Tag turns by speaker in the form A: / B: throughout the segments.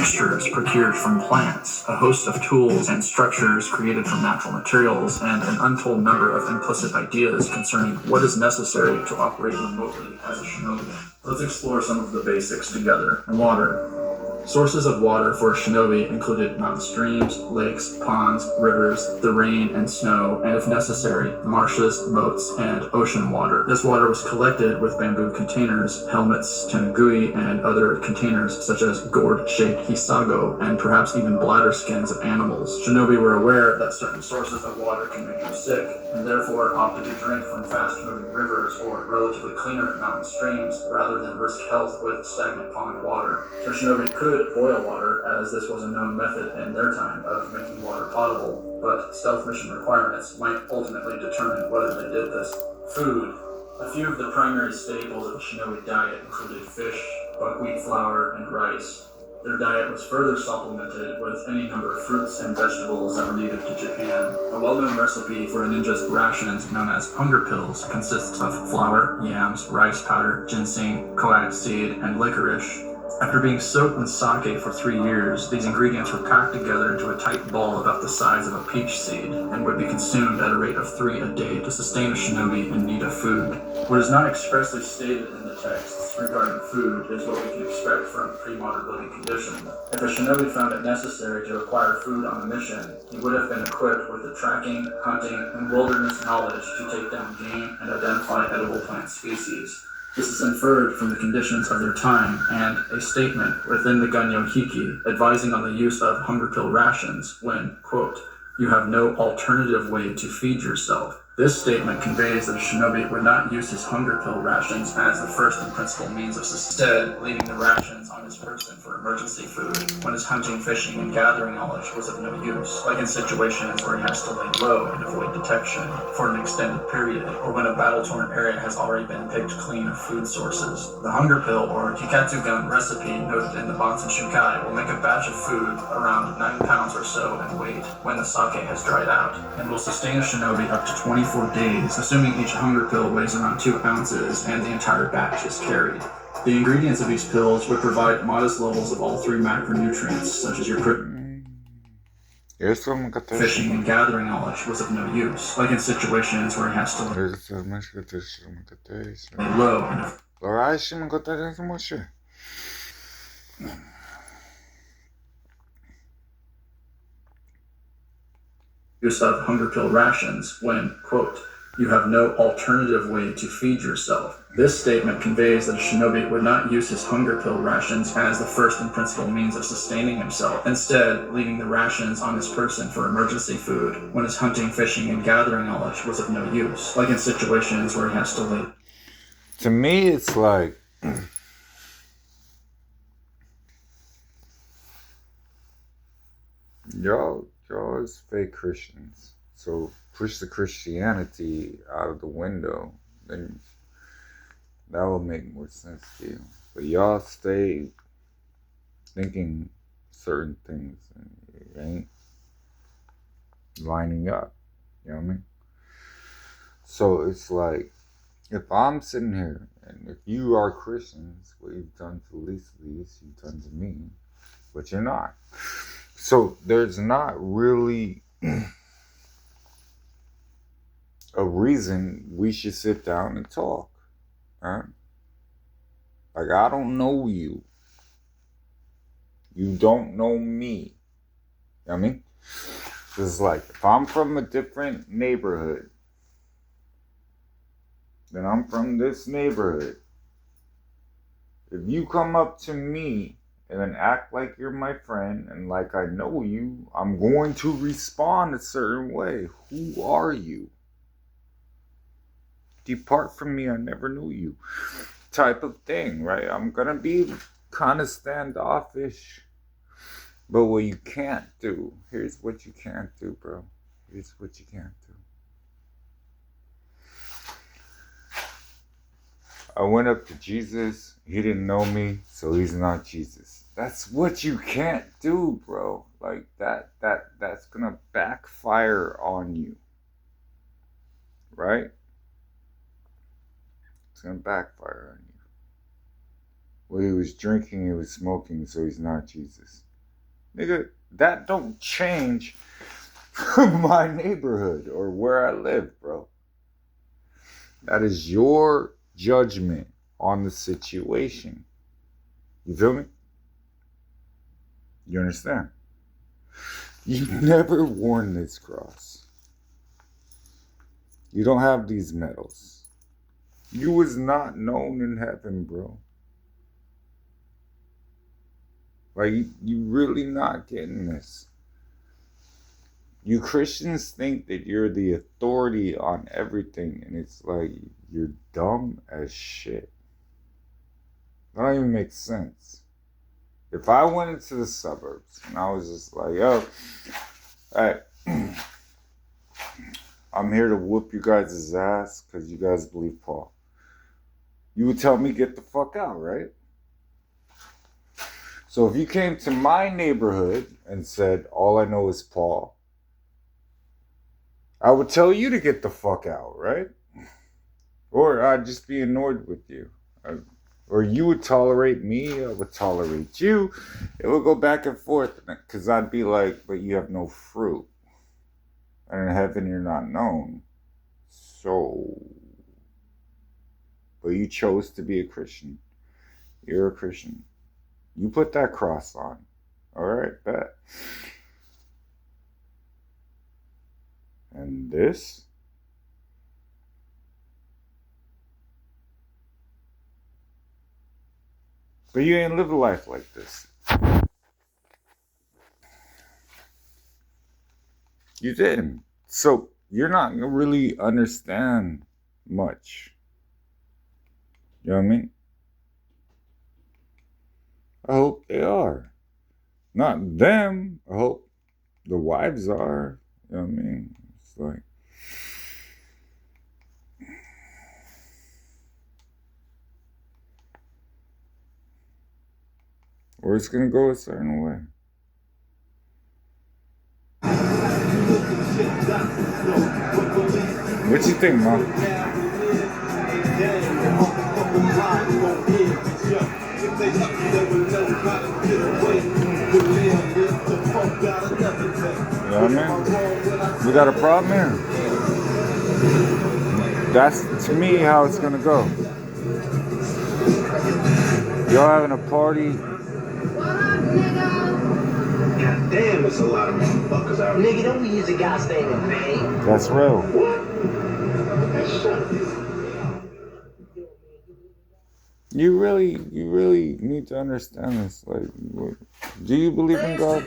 A: mixtures procured from plants, a host of tools and structures created from natural materials, and an untold number of implicit ideas concerning what is necessary to operate remotely as a shinobi. Let's explore some of the basics together. Water. Sources of water for a shinobi included mountain streams, lakes, ponds, rivers, the rain and snow, and if necessary, marshes, moats, and ocean water. This water was collected with bamboo containers, helmets, tenugui, and other containers such as gourd-shaped hisago, and perhaps even bladder skins of animals. Shinobi were aware that certain sources of water can make you sick, and therefore opted to drink from fast-moving rivers or relatively cleaner mountain streams rather than risk health with stagnant pond water. So Shinobi could boil water, as this was a known method in their time of making water potable, but stealth mission requirements might ultimately determine whether they did this. Food. A few of the primary staples of the shinobi diet included fish, buckwheat flour, and rice. Their diet was further supplemented with any number of fruits and vegetables that were native to Japan. A well-known recipe for a ninja's rations known as hunger pills consists of flour, yams, rice powder, ginseng, coag seed, and licorice. After being soaked in sake for 3 years, these ingredients were packed together into a tight ball about the size of a peach seed and would be consumed at a rate of 3 a day to sustain a shinobi in need of food. What is not expressly stated in the texts regarding food is what we can expect from pre-modern living conditions. If a shinobi found it necessary to acquire food on a mission, he would have been equipped with the tracking, hunting, and wilderness knowledge to take down game and identify edible plant species. This is inferred from the conditions of their time and a statement within the Ganyo Hiki advising on the use of hunger pill rations when, quote, you have no alternative way to feed yourself. This statement conveys that a shinobi would not use his hunger pill rations as the first and principal means of instead leaving the rations on his person for emergency food when his hunting, fishing, and gathering knowledge was of no use, like in situations where he has to lay low and avoid detection for an extended period, or when a battle-torn area has already been picked clean of food sources. The hunger pill, or Hikatsugun recipe noted in the Bansen Shukai, will make a batch of food around 9 pounds or so in weight when the sake has dried out, and will sustain a shinobi up to 24 days, assuming each hunger pill weighs around 2 ounces and the entire batch is carried. The ingredients of these pills would provide modest levels of all 3 macronutrients, such as your fishing and gathering knowledge was of no use, like in situations where he has to lay low and use of hunger pill rations when, quote, you have no alternative way to feed yourself. This statement conveys that a shinobi would not use his hunger pill rations as the first and principal means of sustaining himself, instead leaving the rations on his person for emergency food when his hunting, fishing, and gathering knowledge was of no use, like in situations where he has to lay.
B: To me, it's like y'all is fake Christians. So push the Christianity out of the window, then that will make more sense to you. But y'all stay thinking certain things and it ain't lining up. You know what I mean? So it's like, if I'm sitting here and if you are Christians, what you've done to the least of these, you've done to me, but you're not. So there's not really a reason we should sit down and talk. Right? Like, I don't know you. You don't know me. You know what I mean? It's like, if I'm from a different neighborhood, then I'm from this neighborhood. If you come up to me and then act like you're my friend and like I know you, I'm going to respond a certain way. Who are you? Depart from me, I never knew you. Type of thing, right? I'm gonna be kind of standoffish. But what you can't do, here's what you can't do, bro. Here's what you can't do. I went up to Jesus. He didn't know me, so he's not Jesus. That's what you can't do, bro. Like that's gonna backfire on you. Right? It's gonna backfire on you. Well, he was drinking, he was smoking, so he's not Jesus. Nigga, that don't change my neighborhood or where I live, bro. That is your judgment on the situation. You feel me? You understand? You never worn this cross. You don't have these medals. You was not known in heaven, bro. Like, you really not getting this. You Christians think that you're the authority on everything, and it's like, you're dumb as shit. That don't even make sense. If I went into the suburbs and I was just like, yo, hey, I'm here to whoop you guys' ass because you guys believe Paul, you would tell me get the fuck out, right? So if you came to my neighborhood and said, all I know is Paul, I would tell you to get the fuck out, right? Or I'd just be annoyed with you. Or you would tolerate me, I would tolerate you. It would go back and forth. Because I'd be like, but you have no fruit. And in heaven you're not known. So, but you chose to be a Christian. You're a Christian. You put that cross on. Alright, bet. And this? But you ain't live a life like this. You didn't. So you're not gonna really understand much. You know what I mean? I hope they are. Not them. I hope the wives are. You know what I mean? It's like, or it's gonna go a certain way. What you think, Mom? You know what I mean? We got a problem here. That's, to me, how it's gonna go. Y'all having a party.
C: What up, nigga?
D: God damn, it's a lot of motherfuckers out here.
C: Nigga, don't be using God's name in vain.
B: That's real. You really need to understand this. Like, do you believe in God?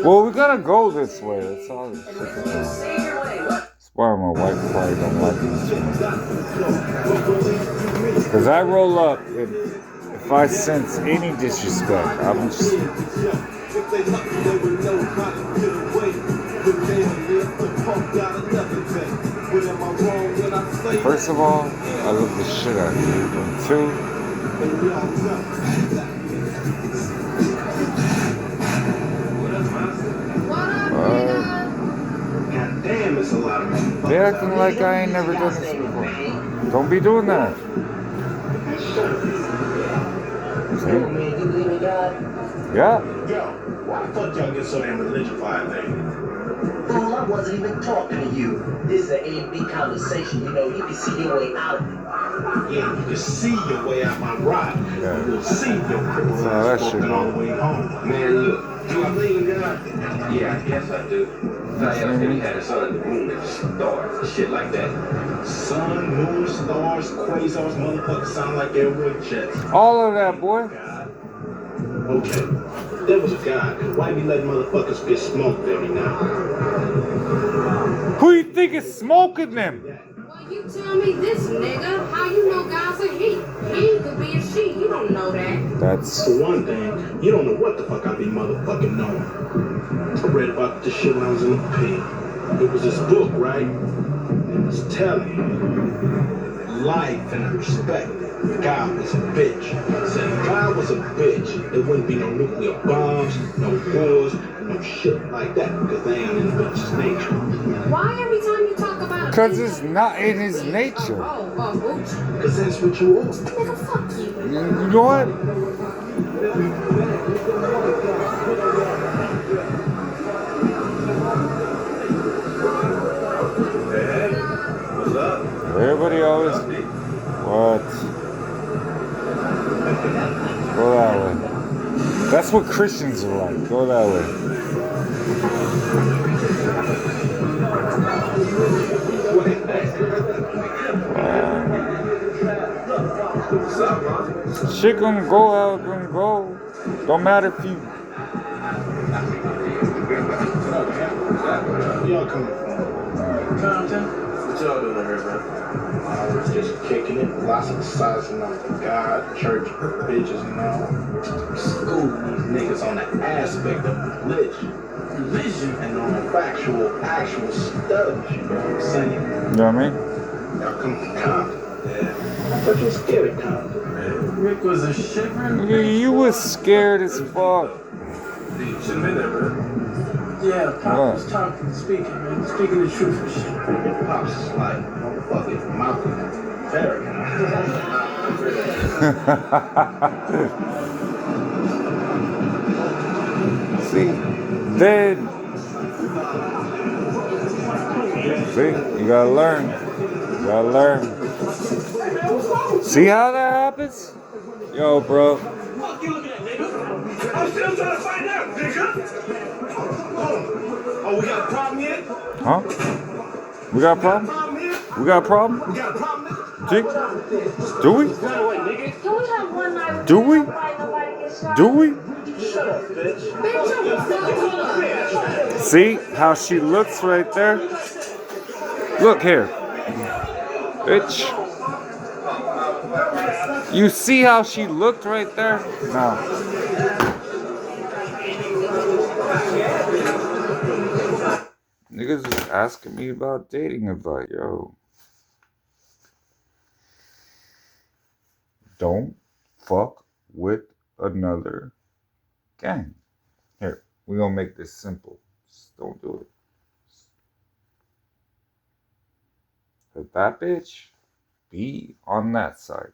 B: Well, we gotta go this way. That's all. That's why my wife probably don't like me too much. Because I roll up, and if I sense any disrespect, I'm just. First of all, I love the shit out of you. And two,
D: God damn, it's a lot of motherfuckers.
B: they acting like I ain't never done this before. Don't be doing that. Yeah.
D: Yo, why the fuck y'all get so damn religious-fied lately?
C: Fool, I wasn't even talking to you. This is an A&B conversation, you know. You can see your way out of it.
D: Yeah, you can see your way out my ride.
B: Yeah.
D: You'll see your crippled
B: So that
D: ass
B: shit
D: walking all the way home.
E: Man, look, do I believe in God? Yeah, I guess I do. Thought y'all said he had a son in the moon and stars and shit like that.
D: Sun, moon, stars, quasars, motherfuckers sound like they're wood jets.
B: All of that, boy.
D: God. Okay, there was a God. Why be letting motherfuckers get smoked every now?
B: Who you think is smoking them?
F: Well, you tell me this, nigga. How you know God's a he? He could be a she. You don't know that.
B: That's
D: For one thing, you don't know what the fuck I be motherfucking knowing. I read about this shit when I was in the pen. It was this book, right? It was telling you life and perspective. God was a bitch. Said if God was a bitch, there wouldn't be no nuclear bombs, no wars, no shit like that, because they ain't in the bitch's nature.
F: Why every time you talk about
B: because it's not in his nature.
F: Gucci.
D: Because that's what you are.
F: Nigga, fuck you.
B: You know what? That's what Christians are like. Go that way. Shit gonna go how it's gonna go. Don't matter if you.
D: Y'all coming from? Compton? What y'all doing here, bro? I was just kicking it. Lots of sizing up for God, church, bitches, and all. Schooling these niggas on the aspect of religion. Religion and on the actual stuff, you know what I'm saying?
B: You know what I mean?
D: Y'all come from Compton. Yeah. I thought you was scared of Compton, man. Rick was a shivering.
B: You was scared as fuck.
D: You shouldn't have been there, bro. Yeah, Pop was talking, speaking, man. Speaking the truth and shit. Pop's is like, motherfucking Malcolm Farragut.
B: See, then. See, you gotta learn. You gotta learn. See how that happens? Yo, bro.
D: Fuck you looking at, nigga? I'm still trying to find out, nigga. Oh, we got a problem here?
B: Huh? We got a problem? We got a problem?
D: We got a problem?
B: Do we?
G: Can we have one night?
B: Do we?
G: Nobody gets shot?
B: Do we?
D: Shut up, bitch.
B: See how she looks right there? Look here. Bitch. You see how she looked right there? Now. Niggas is asking me about dating advice. Yo. Don't fuck with another gang. Here, we gonna make this simple. Just don't do it. But that bitch be on that side.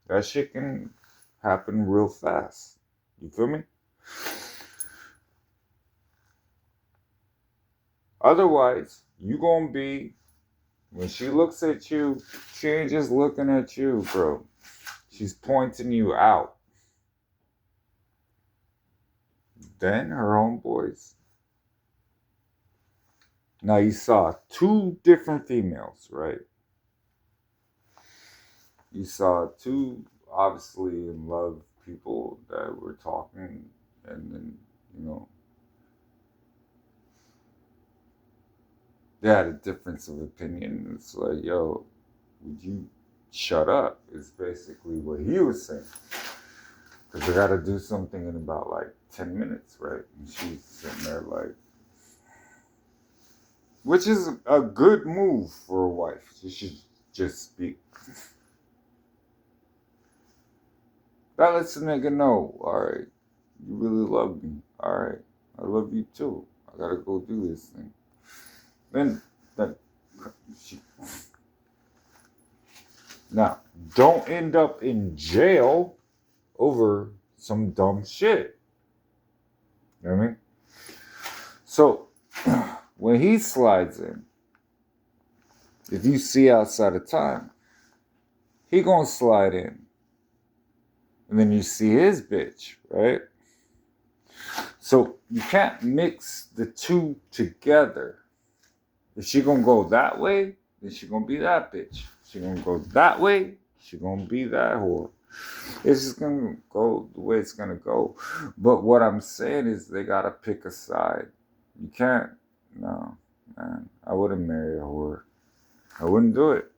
B: That shit can happen real fast. You feel me? Otherwise, you gonna be, when she looks at you, she ain't just looking at you, bro. She's pointing you out. Then her homeboys. Now you saw two different females, right? You saw two obviously in love people that were talking, and then, you know, they had a difference of opinion. It's like, yo, would you shut up? Is basically what he was saying. Because I got to do something in about like 10 minutes, right? And she's sitting there like, which is a good move for a wife. She should just speak. That lets the nigga know, alright, you really love me. Alright, I love you too. I gotta go do this thing. Then she... Now, don't end up in jail over some dumb shit. You know what I mean? So, when he slides in, if you see outside of time, he gonna slide in. And then you see his bitch, right? So you can't mix the two together. If she gonna go that way, then she gonna be that bitch. She gonna go that way, she gonna be that whore. It's just gonna go the way it's gonna go. But what I'm saying is they gotta pick a side. You can't, no, man. I wouldn't marry a whore. I wouldn't do it.